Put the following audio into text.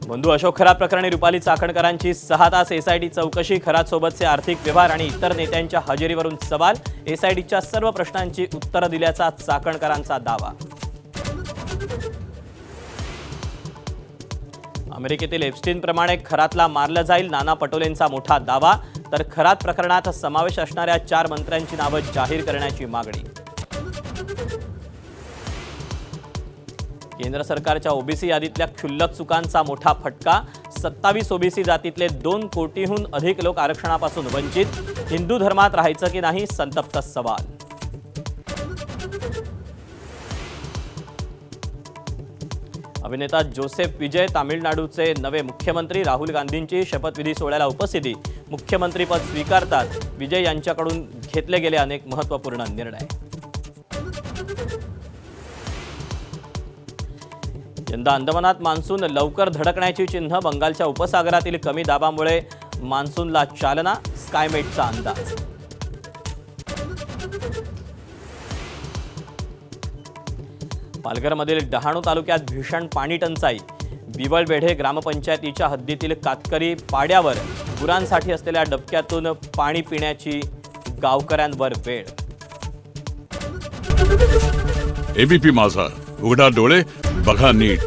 बंधू अशोक खरात प्रकरणी रुपाली चाकणकरांची 6 तास एसआयटी चौकशी, खरात सोबतचे आर्थिक व्यवहार आणि इतर नेत्यांच्या हजेरीवरून सवाल, एसआयटीच्या सर्व प्रश्नांची उत्तरं दिल्याचा चाकणकरांचा दावा। अमेरिकेतील एप्स्टीन प्रमाणे खरातला मारलं जाईल, नाना पटोलेंचा मोठा दावा, तर खरात प्रकरणात समावेश असणाऱ्या 4 मंत्र्यांची नावं जाहीर करण्याची मागणी। केंद्र सरकारच्या ओबीसी यादीतल्या क्षुल्लक चुकांचा मोठा फटका, 27 ओबीसी जातीतले 2 कोटीहून अधिक लोक आरक्षणापासून वंचित, हिंदू धर्मात राहायचं की नाही संतप्त सवाल। अभिनेता जोसेफ विजय तामिळनाडूचे नवे मुख्यमंत्री, राहुल गांधींची शपथविधी सोहळ्याला उपस्थिती, मुख्यमंत्रीपद स्वीकारतात विजय यांच्याकडून घेतले गेले अनेक महत्त्वपूर्ण निर्णय। यंदा अंदमानात मान्सून लवकर धडकण्याची चिन्ह, बंगालच्या उपसागरातील कमी दाबामुळे मान्सूनला चालना, स्कायमेटचा अंदाज। पालघरमधील डहाणू तालुक्यात भीषण पाणी टंचाई, बिबळबेढे ग्रामपंचायतीच्या हद्दीतील कातकरी पाड्यावर गुरांसाठी असलेल्या डबक्यातून पाणी पिण्याची गावकऱ्यांवर वेळ। एबीपी माझा, उघडा डोळे बघा नीट।